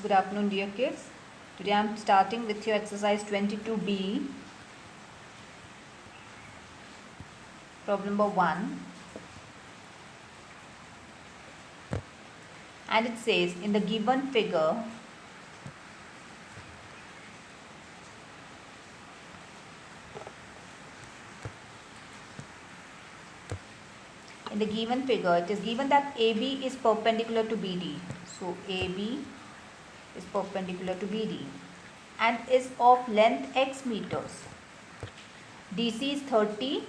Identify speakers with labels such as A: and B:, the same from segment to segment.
A: Good afternoon, dear kids. Today I am starting with your exercise 22B, problem number 1. And it says, in the given figure, it is given that AB is perpendicular to BD. So AB is perpendicular to BD and is of length x meters. DC is 30.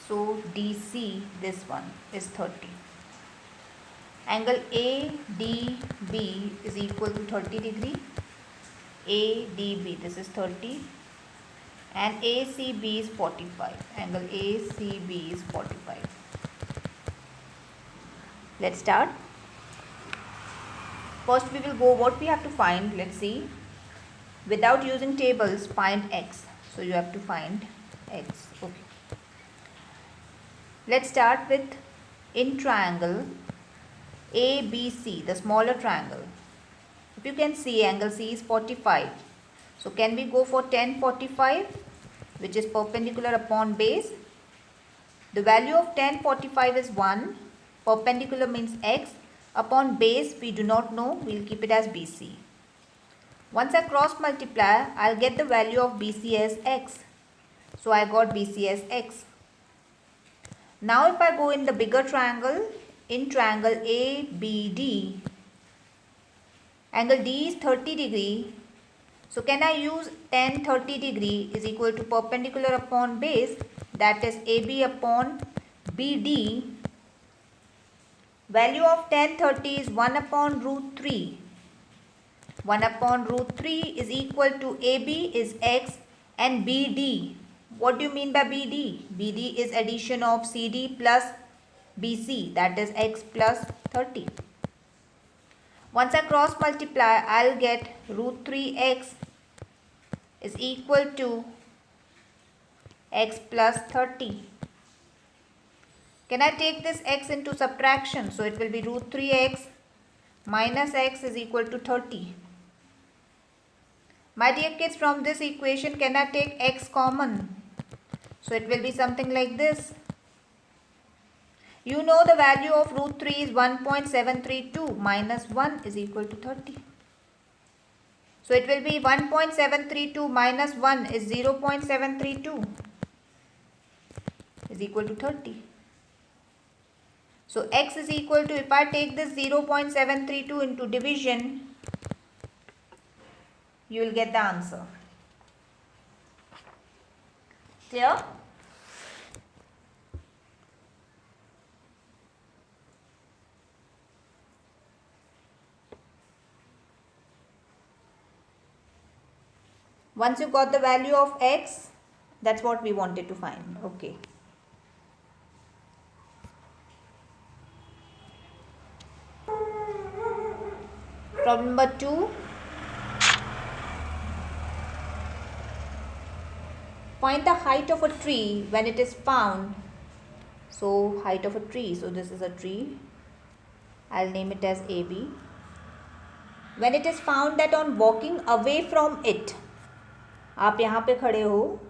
A: So DC, this one, is 30. Angle ADB is equal to 30 degree. ADB, this is 30. And ACB is 45. Angle ACB is 45. Let's start. First we will go what we have to find. Let's see. Without using tables, find x. So you have to find x. Okay. Let's start with in triangle ABC, the smaller triangle. If you can see, angle C is 45. So can we go for tan 45, which is perpendicular upon base? The value of tan 45 is 1. Perpendicular means x. Upon base we do not know. We will keep it as BC. Once I cross multiply, I will get the value of BC as x. So I got BC as x. Now if I go in the bigger triangle, in triangle ABD, angle D is 30 degree. So can I use tan 30 degree is equal to perpendicular upon base, that is AB upon BD. Value of tan 30 is 1 upon root 3. 1 upon root 3 is equal to AB is x and BD. What do you mean by BD? BD is addition of CD plus BC, that is x plus 30. Once I cross multiply, I'll get root 3x is equal to x plus 30. Can I take this x into subtraction? So it will be root 3x minus x is equal to 30. My dear kids, from this equation, can I take x common? So it will be something like this. You know the value of root 3 is 1.732 minus 1 is equal to 30. So it will be 1.732 minus 1 is 0.732 is equal to 30. So x is equal to, if I take this 0.732 into division, you will get the answer. Clear? Once you got the value of x, that's what we wanted to find. Okay. Problem number 2. Find the height of a tree when it is found. So height of a tree. So this is a tree. I'll name it as AB. When it is found that on walking away from it, आप यहाँ पे खड़े हो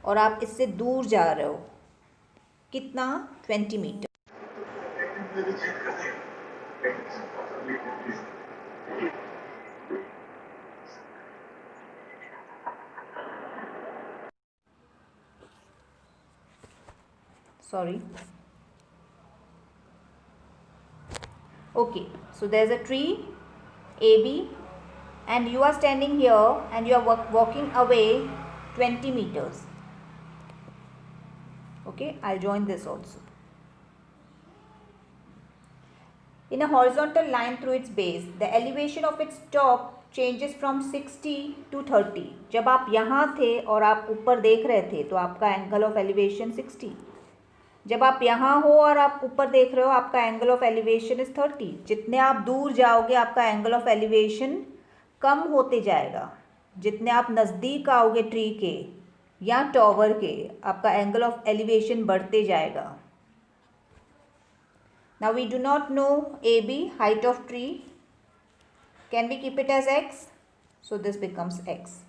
A: और आप इससे दूर जा रहे हो, कितना? 20 metre. Sorry. Okay, so there's a tree AB and you are standing here and you are walking away 20 meters. Okay, I'll join this also. In a horizontal line through its base, the elevation of its top changes from 60 to 30. जब आप यहाँ थे और आप ऊपर देख रहे थे तो आपका एंगल ऑफ एलिवेशन 60. जब आप यहाँ हो और आप ऊपर देख रहे हो आपका एंगल ऑफ एलिवेशन इज 30. जितने आप दूर जाओगे आपका एंगल ऑफ एलिवेशन कम होते जाएगा. जितने आप नज़दीक आओगे ट्री के या टॉवर के, आपका एंगल ऑफ एलिवेशन बढ़ते जाएगा. Now we do not know AB, height of tree. Can we keep it as x? So this becomes x.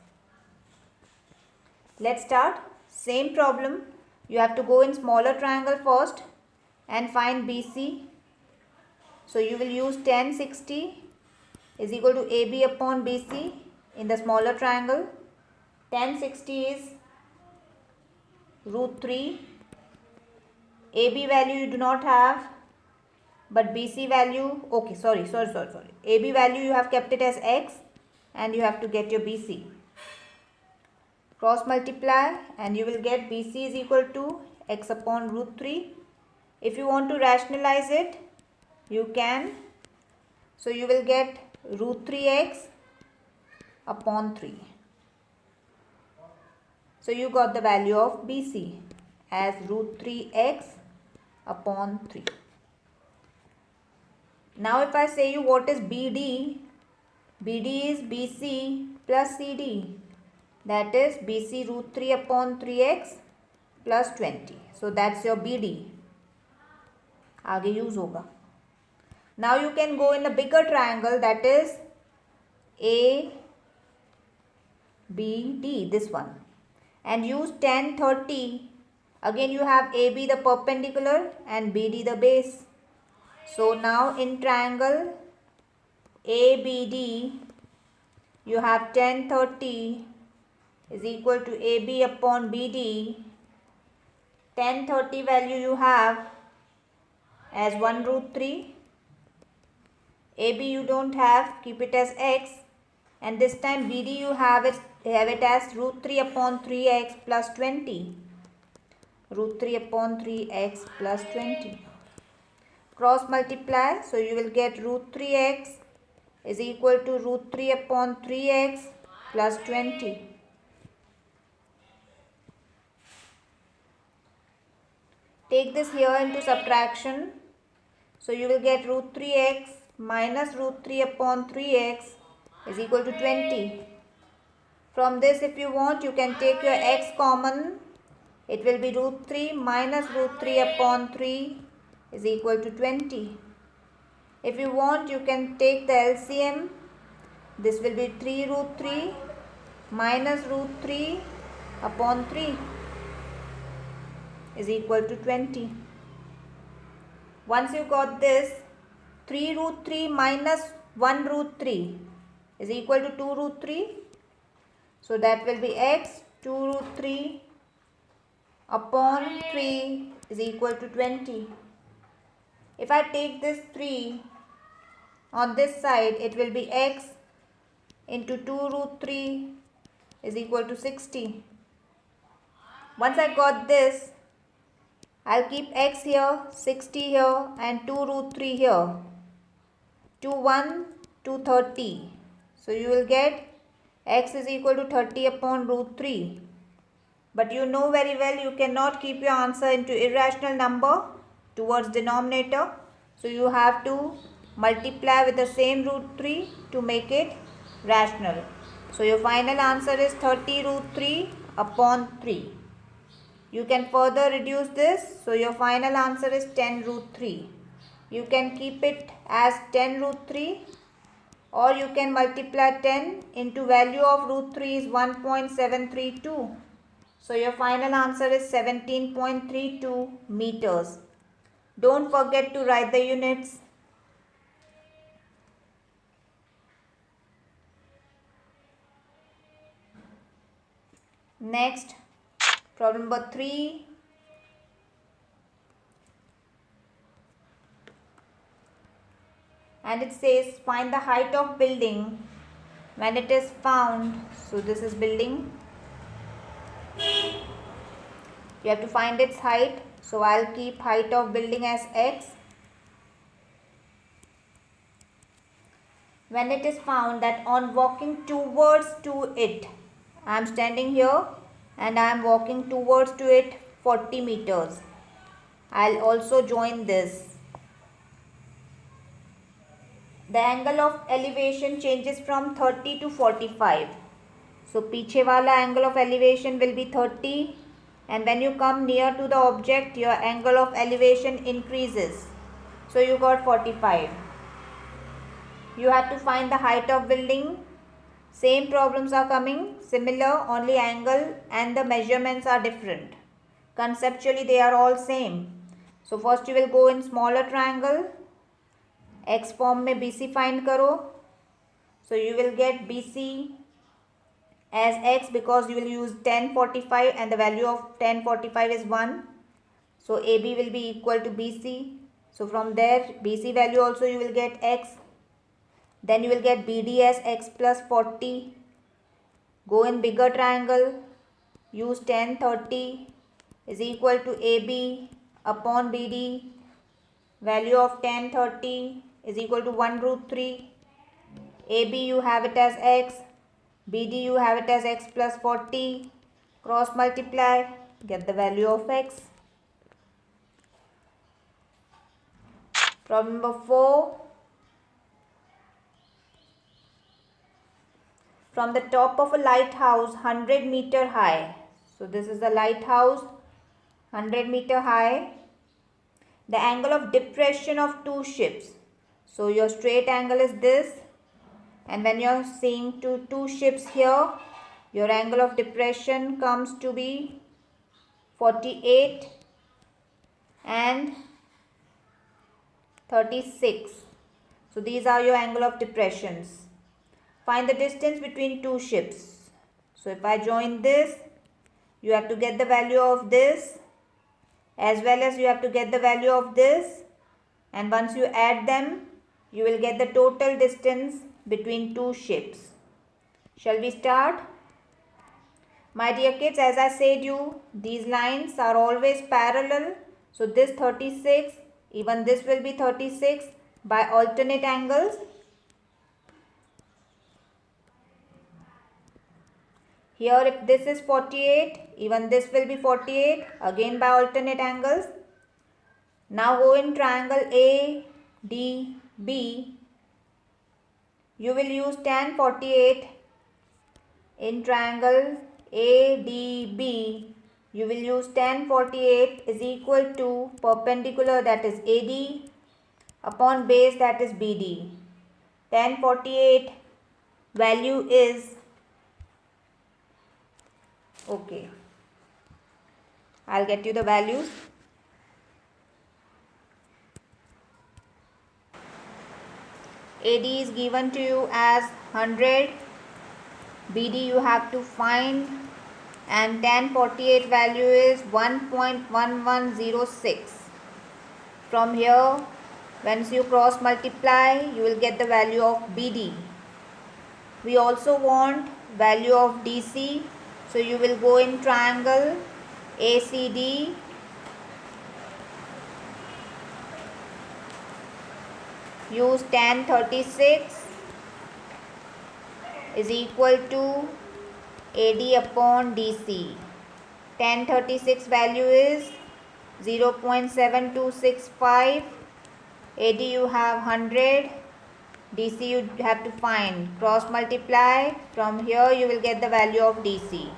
A: Let's start. Same problem. You have to go in smaller triangle first and find BC. So you will use tan 60 is equal to AB upon BC in the smaller triangle. Tan 60 is root 3. AB value you do not have, but BC value, okay, sorry. AB value you have kept it as x and you have to get your BC. Cross multiply and you will get BC is equal to x upon root 3. If you want to rationalize it, you can. So you will get root 3x upon 3. So you got the value of BC as root 3x upon 3. Now if I say you what is BD, BD is BC plus CD. That is BC root 3 upon 3x plus 20. So that's your BD. आगे use होगा. Now you can go in a bigger triangle, that is ABD, this one, and use tan 30. Again you have AB the perpendicular and BD the base. So now in triangle ABD you have tan 30 is equal to AB upon BD. Tan 30 value you have as 1 root 3. AB you don't have, keep it as x, and this time BD you have it as root 3 upon 3x plus 20. Root 3 upon 3x plus 20. Cross multiply, so you will get root 3x is equal to root 3 upon 3x plus 20. Take this here into subtraction. So you will get root 3x minus root 3 upon 3x is equal to 20. From this, if you want, you can take your x common. It will be root 3 minus root 3 upon 3 is equal to 20. If you want, you can take the LCM. This will be 3 root 3 minus root 3 upon 3 is equal to 20. Once you got this, 3 root 3 minus 1 root 3 is equal to 2 root 3. So that will be x 2 root 3 upon 3 is equal to 20. If I take this 3 on this side, it will be x into 2 root 3 is equal to 60. Once I got this, I'll keep x here, 60 here and 2 root 3 here. 2 1 to 30. So you will get x is equal to 30 upon root 3. But you know very well you cannot keep your answer into irrational number towards denominator. So you have to multiply with the same root 3 to make it rational. So your final answer is 30 root 3 upon 3. You can further reduce this. So your final answer is 10 root 3. You can keep it as 10 root 3 or you can multiply 10 into value of root 3 is 1.732. So your final answer is 17.32 meters. Don't forget to write the units. Next, problem number 3. And it says find the height of building when it is found. So this is building. You have to find its height. So I'll keep height of building as x. When it is found that on walking towards to it, I am standing here and I am walking towards to it 40 meters. I'll also join this. The angle of elevation changes from 30 to 45. So पीछे वाला angle of elevation will be 30 and when you come near to the object your angle of elevation increases. So you got 45. You have to find the height of building. Same problems are coming, similar, only angle and the measurements are different. Conceptually they are all same. So first you will go in smaller triangle. X form में BC find करो. So you will get BC as X because you will use tan 45 and the value of tan 45 is 1. So AB will be equal to BC. So from there BC value also you will get X. Then you will get BD as X plus 40. Go in bigger triangle. Use tan 30 is equal to AB upon BD. Value of tan 30 is equal to 1 root 3. AB you have it as X. BD you have it as X plus 40. Cross multiply. Get the value of X. Problem number 4. From the top of a lighthouse 100-meter high. So this is the lighthouse 100-meter high. The angle of depression of two ships. So your straight angle is this. And when you are seeing two ships here, your angle of depression comes to be 48 and 36. So these are your angle of depressions. Find the distance between two ships. So if I join this, you have to get the value of this as well as you have to get the value of this, and once you add them, you will get the total distance between two ships. Shall we start? My dear kids, as I said you, these lines are always parallel. So this 36, even this will be 36 by alternate angles. Here if this is 48, even this will be 48, again by alternate angles. Now go in triangle ADB. You will use tan 48. In triangle ADB, you will use tan 48 is equal to perpendicular, that is AD, upon base, that is BD. Tan 48 value is, okay, I'll get you the values. AD is given to you as 100, BD you have to find, and tan 48 value is 1.1106. From here, once you cross multiply, you will get the value of BD. We also want value of DC. So you will go in triangle ACD. Use tan 36 is equal to AD upon DC. Tan 36 value is 0.7265. AD you have 100. DC you have to find. Cross multiply. From here you will get the value of DC.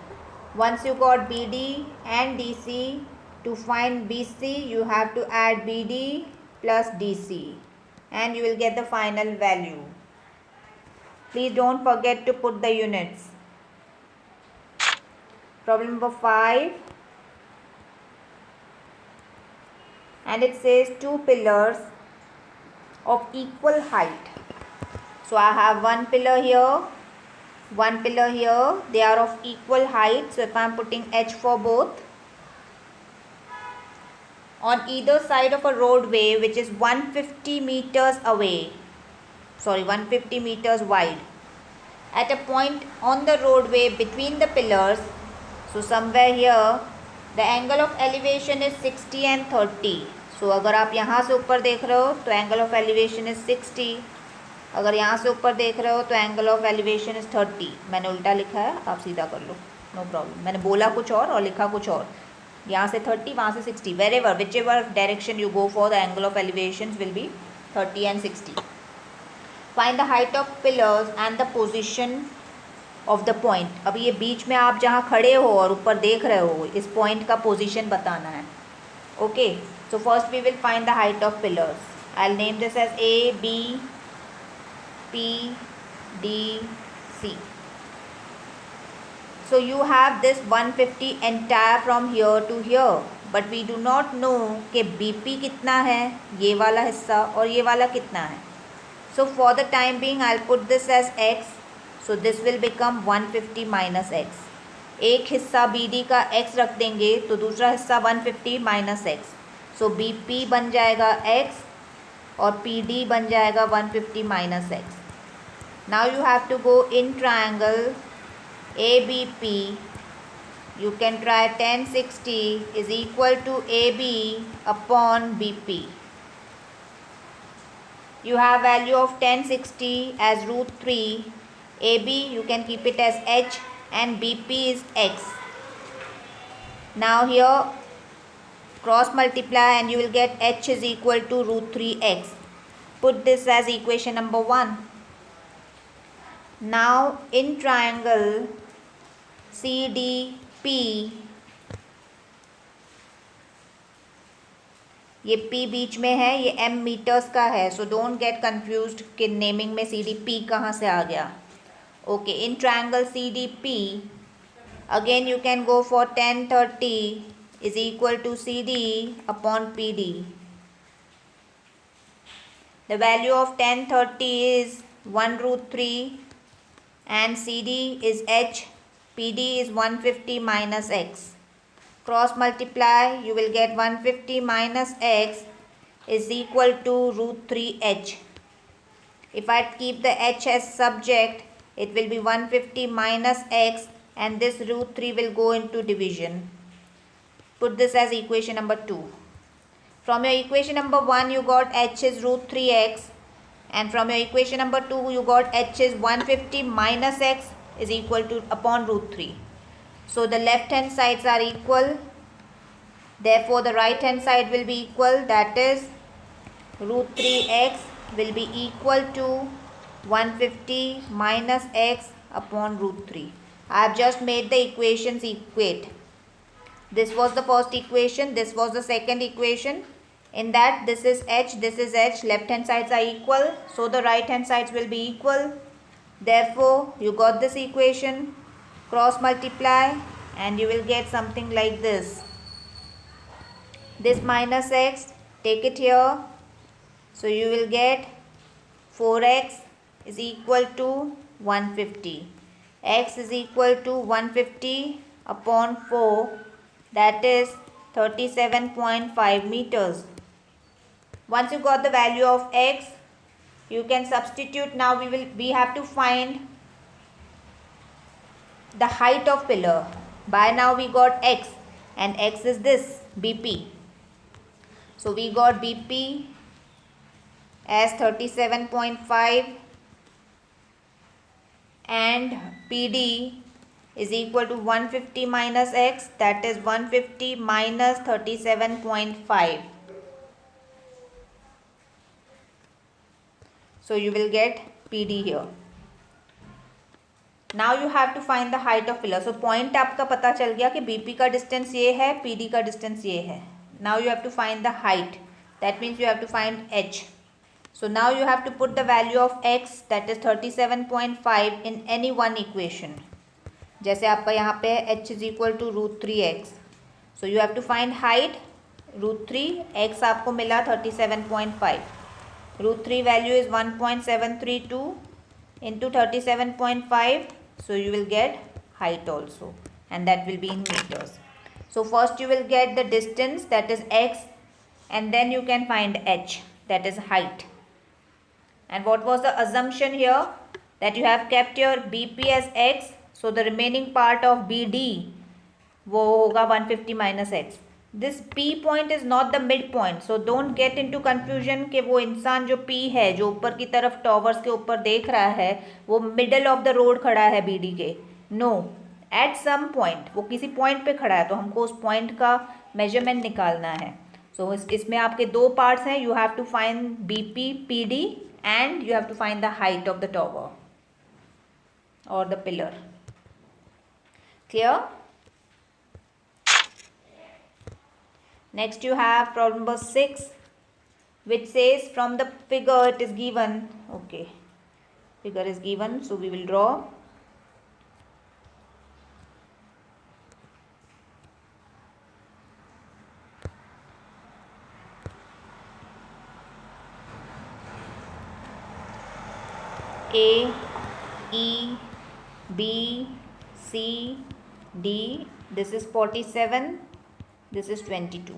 A: Once you got BD and DC, to find BC you have to add BD plus DC and you will get the final value. Please don't forget to put the units. Problem number 5. And it says two pillars of equal height. So I have one pillar here, one pillar here. They are of equal height. So if I am putting H for both, on either side of a roadway which is 150 meters away, 150 meters wide, at a point on the roadway between the pillars. So somewhere here the angle of elevation is 60 and 30. So अगर आप यहाँ से ऊपर देख रहे हो तो angle of elevation is 60. अगर यहाँ से ऊपर देख रहे हो तो angle of elevation is 30. मैंने उल्टा लिखा है, आप सीधा कर लो, नो प्रॉब्लम. मैंने बोला कुछ और लिखा कुछ और. यहाँ से 30, वहाँ से 60. Wherever, whichever direction you go for, the angle of elevations will be 30 and 60. Find the height of pillars and the position of the point. अभी ये बीच में आप जहाँ खड़े हो और ऊपर देख रहे हो, इस पॉइंट का पोजीशन बताना है. Okay, so first we will find the height of pillars. I'll name this as A, B, PDC. So you have this 150 entire from here to here, but we do not know कि BP कितना है, ये वाला हिस्सा और ये वाला कितना है. So for the time being I'll put this as x. So this will become 150 minus x. एक हिस्सा BD का x रख देंगे तो दूसरा हिस्सा 150 minus x. So BP बन जाएगा x और PD बन जाएगा 150 minus x. Now you have to go in triangle ABP. You can try 1060 is equal to AB upon BP. You have value of 1060 as root 3. AB you can keep it as h and BP is x. Now here cross multiply and you will get h is equal to root 3x. Put this as equation number 1. Now in triangle CDP, ये P बीच में है, ये M metres का है, so don't get confused कि naming में CDP कहाँ से आ गया. Okay, in triangle CDP again you can go for 1030 is equal to CD upon PD. The value of 1030 is 1 root 3 and CD is h, PD is 150 minus x. Cross multiply, you will get 150 minus x is equal to root 3h. If I keep the h as subject, it will be 150 minus x and this root 3 will go into division. Put this as equation number 2. From your equation number 1 you got h is root 3x and from your equation number 2 you got h is 150 minus x is equal to upon root 3. So the left hand sides are equal, therefore the right hand side will be equal, that is root 3x will be equal to 150 minus x upon root 3. I have just made the equations equate. This was the first equation, this was the second equation. In that this is h, left hand sides are equal, so the right hand sides will be equal. Therefore you got this equation, cross multiply and you will get something like this. This minus x, take it here, so you will get 4x is equal to 150. X is equal to 150 upon 4, that is 37.5 meters. Once you got the value of x, you can substitute. Now we have to find the height of pillar. By now we got x and x is this BP. So we got BP as 37.5 and PD is equal to 150 minus x, that is 150 minus 37.5. So you will get PD here. Now you have to find the height of pillar. So point आपका पता चल गया कि BP का distance ये है, PD का distance ये है. Now you have to find the height. That means you have to find h. So now you have to put the value of x, that is 37.5 in any one equation. जैसे आपका यहाँ पे है h is equal to root 3x. So you have to find height root 3, x आपको मिला 37.5. Root 3 value is 1.732 into 37.5. So you will get height also, and that will be in meters. So first you will get the distance, that is x, and then you can find h, that is height. And what was the assumption here? That you have kept your BP as x, so the remaining part of BD वो होगा 150 minus x. This P point is not the midpoint, so don't get into confusion कि वो इंसान जो P है, जो ऊपर की तरफ टॉवर्स के ऊपर देख रहा है, वो मिडल ऑफ द रोड खड़ा है BD के. नो, एट सम पॉइंट वो किसी पॉइंट पे खड़ा है, तो हमको उस पॉइंट का मेजरमेंट निकालना है. सो इसमें आपके दो पार्ट्स हैं. You have to find BP PD and you have to find the height of the tower or the pillar. Clear? Next you have problem number 6, which says from the figure it is given, okay, figure is given, so we will draw. A, E, B, C, D. This is 47. This is 22.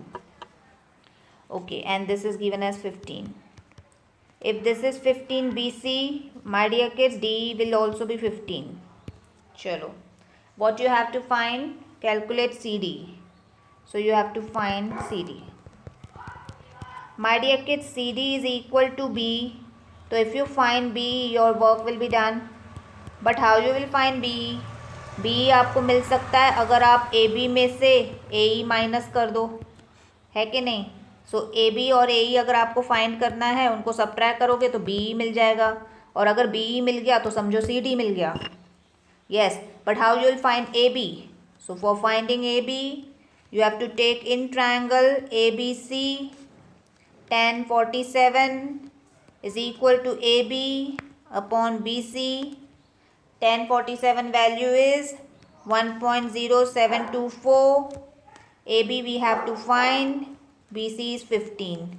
A: Okay, and this is given as 15. If this is 15 BC, my dear kids, D will also be 15. Chalo. What you have to find? Calculate CD. So you have to find CD. My dear kids, CD is equal to B. So if you find B, your work will be done. But how you will find B? B आपको मिल सकता है अगर आप AB में से AE minus कर दो, है कि नहीं? सो AB और AE अगर आपको फाइंड करना है, उनको सब्ट्रैक्ट करोगे तो BE मिल जाएगा, और अगर BE मिल गया तो समझो CD मिल गया. Yes, but how you will find AB? So for finding AB, you have to take in triangle ABC. Tan 47 is equal to AB upon BC. Tan 47 value is 1.0724. AB we have to find. BC is 15.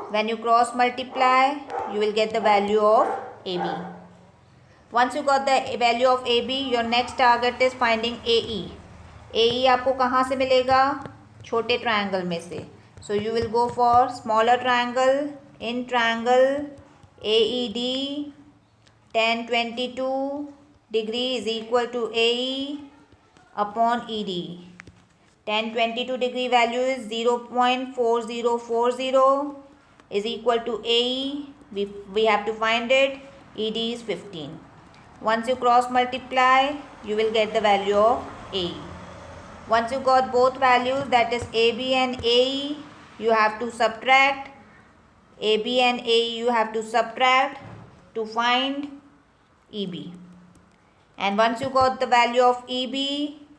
A: When you cross multiply, you will get the value of AB. Once you got the value of AB, your next target is finding AE. AE आपको कहाँ से मिलेगा? छोटे triangle में से. So you will go for smaller triangle. In triangle AED, tan 22 degree is equal to AE upon ED. Tan 22 degree value is 0.4040 is equal to AE. We have to find it. ED is 15. Once you cross multiply, you will get the value of AE. Once you got both values, that is AB and AE, you have to subtract. AB and AE you have to subtract to find EB. And once you got the value of EB,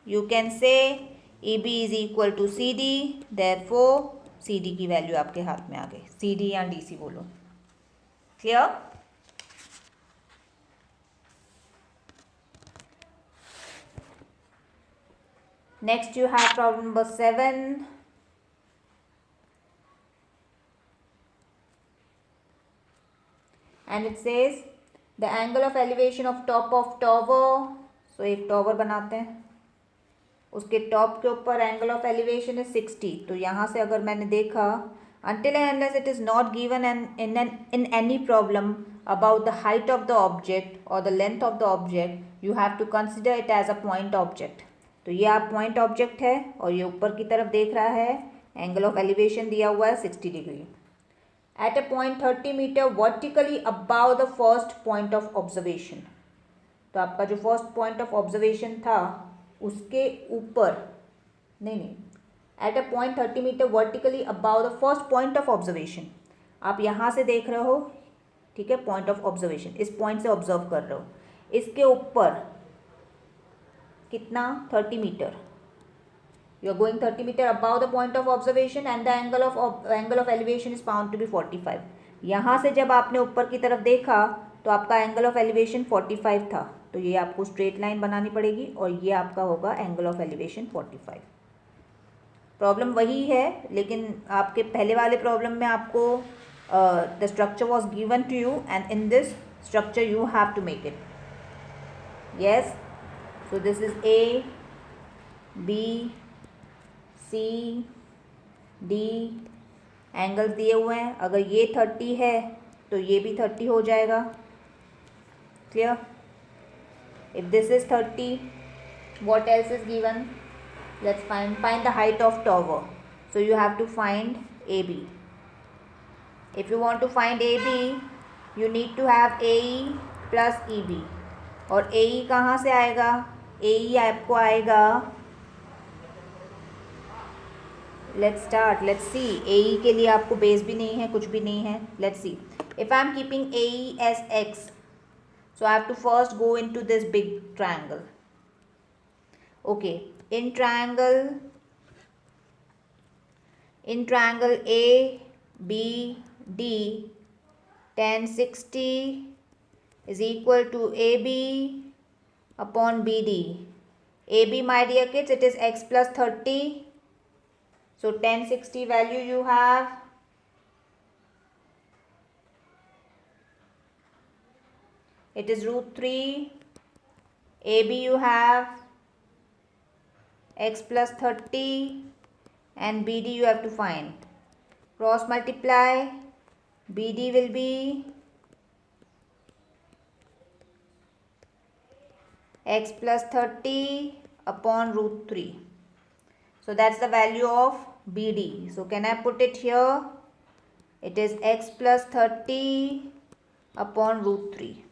A: you can say EB is equal to CD. Therefore, CD की value आपके हाथ में आ गई. CD या DC बोलो. Clear? Next you have problem number 7. And it says the angle of elevation of top of tower. So एक tower बनाते हैं, उसके टॉप के ऊपर एंगल ऑफ एलिवेशन है 60. तो यहाँ से अगर मैंने देखा, until and unless it is not given in any problem about the height of the object or the length of the object, you have to consider it as a point object. तो ये आप point object है और ये ऊपर की तरफ देख रहा है, एंगल ऑफ एलिवेशन दिया हुआ है 60 degree. At a point 30 meter vertically above the first point of observation. तो आपका जो फर्स्ट पॉइंट ऑफ ऑब्जर्वेशन था उसके ऊपर, नहीं, at a point 30 metre vertically above the first point of observation. आप यहाँ से देख रहे हो, ठीक है, पॉइंट ऑफ ऑब्जर्वेशन, इस पॉइंट से ऑब्जर्व कर रहे हो, इसके ऊपर कितना, 30 metre. You are going 30 meter above the point of observation and the angle of elevation is found to be 45. यहाँ से जब आपने ऊपर की तरफ देखा तो आपका एंगल ऑफ एलिवेशन 45 था, तो ये आपको स्ट्रेट लाइन बनानी पड़ेगी और ये आपका होगा एंगल ऑफ एलिवेशन 45. प्रॉब्लम वही है, लेकिन आपके पहले वाले प्रॉब्लम में आपको the structure was given to you and in this structure you have to make it. Yes, so this is A, B, C, D, angles दिए हुए हैं. अगर ये 30 है तो ये भी 30 हो जाएगा. Clear? If this is 30, what else is given? Let's find the height of tower. So you have to find AB. If you want to find AB, you need to have AE plus EB. और AE कहाँ से आएगा? AE आपको आएगा, let's start, let's see. AE के लिए आपको base भी नहीं है, कुछ भी नहीं है. Let's see. If I am keeping AE as X, so I have to first go into this big triangle. Okay, in triangle A, B, D, tan 60 is equal to AB upon BD. AB, my dear kids, it is x plus 30. So 1060 value you have. It is root 3. AB you have x plus 30 and BD you have to find. Cross multiply. BD will be x plus 30 upon root 3. So that's the value of BD. So can I put it here? It is x plus 30 upon root 3.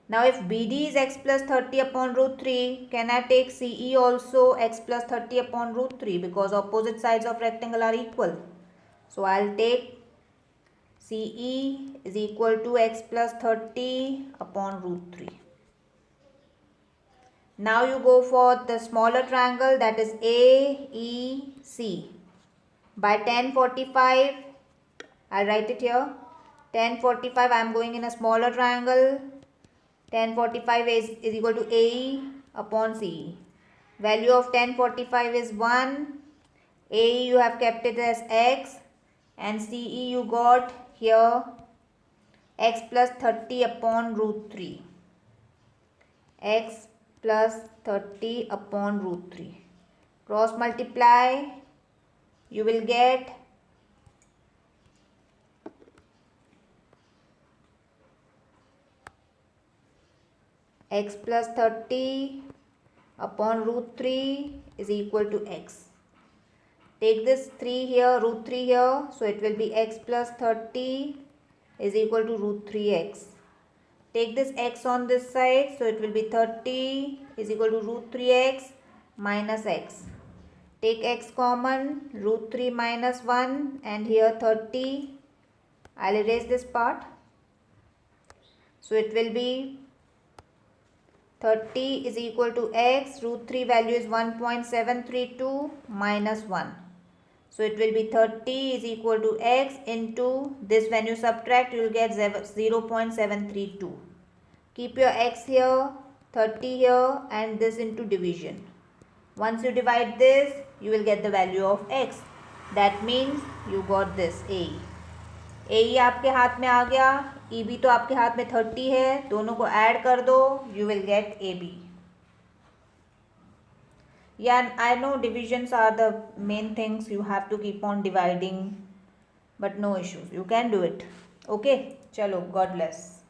A: Now if BD is x plus 30 upon root 3, can I take CE also x plus 30 upon root 3, because opposite sides of rectangle are equal. So I'll take CE is equal to x plus 30 upon root 3. Now you go for the smaller triangle, that is AEC. By 1045, I'll write it here. 1045, I am going in a smaller triangle. 1045 is equal to AE upon CE. Value of 1045 is 1. AE you have kept it as x, and CE you got here x plus 30 upon root 3. X plus 30 upon root 3. Cross multiply, you will get x plus 30 upon root 3 is equal to x. Take this 3 here, root 3 here, so it will be x plus 30 is equal to root 3x. Take this x on this side, so it will be 30 is equal to root 3x minus x. Take x common, root 3 minus 1, and here 30. I'll erase this part. So it will be 30 is equal to x, root 3 value is 1.732 minus 1. So it will be 30 is equal to x into this, when you subtract you will get 0.732. Keep your x here, 30 here, and this into division. Once you divide this, you will get the value of x. That means you got this AE. AE आपके हाथ में आ गया, EB तो आपके हाथ में 30 है, दोनों को ऐड कर दो, you will get AB. Yeah, I know divisions are the main things, you have to keep on dividing, but no issues, you can do it. Okay, chalo, God bless.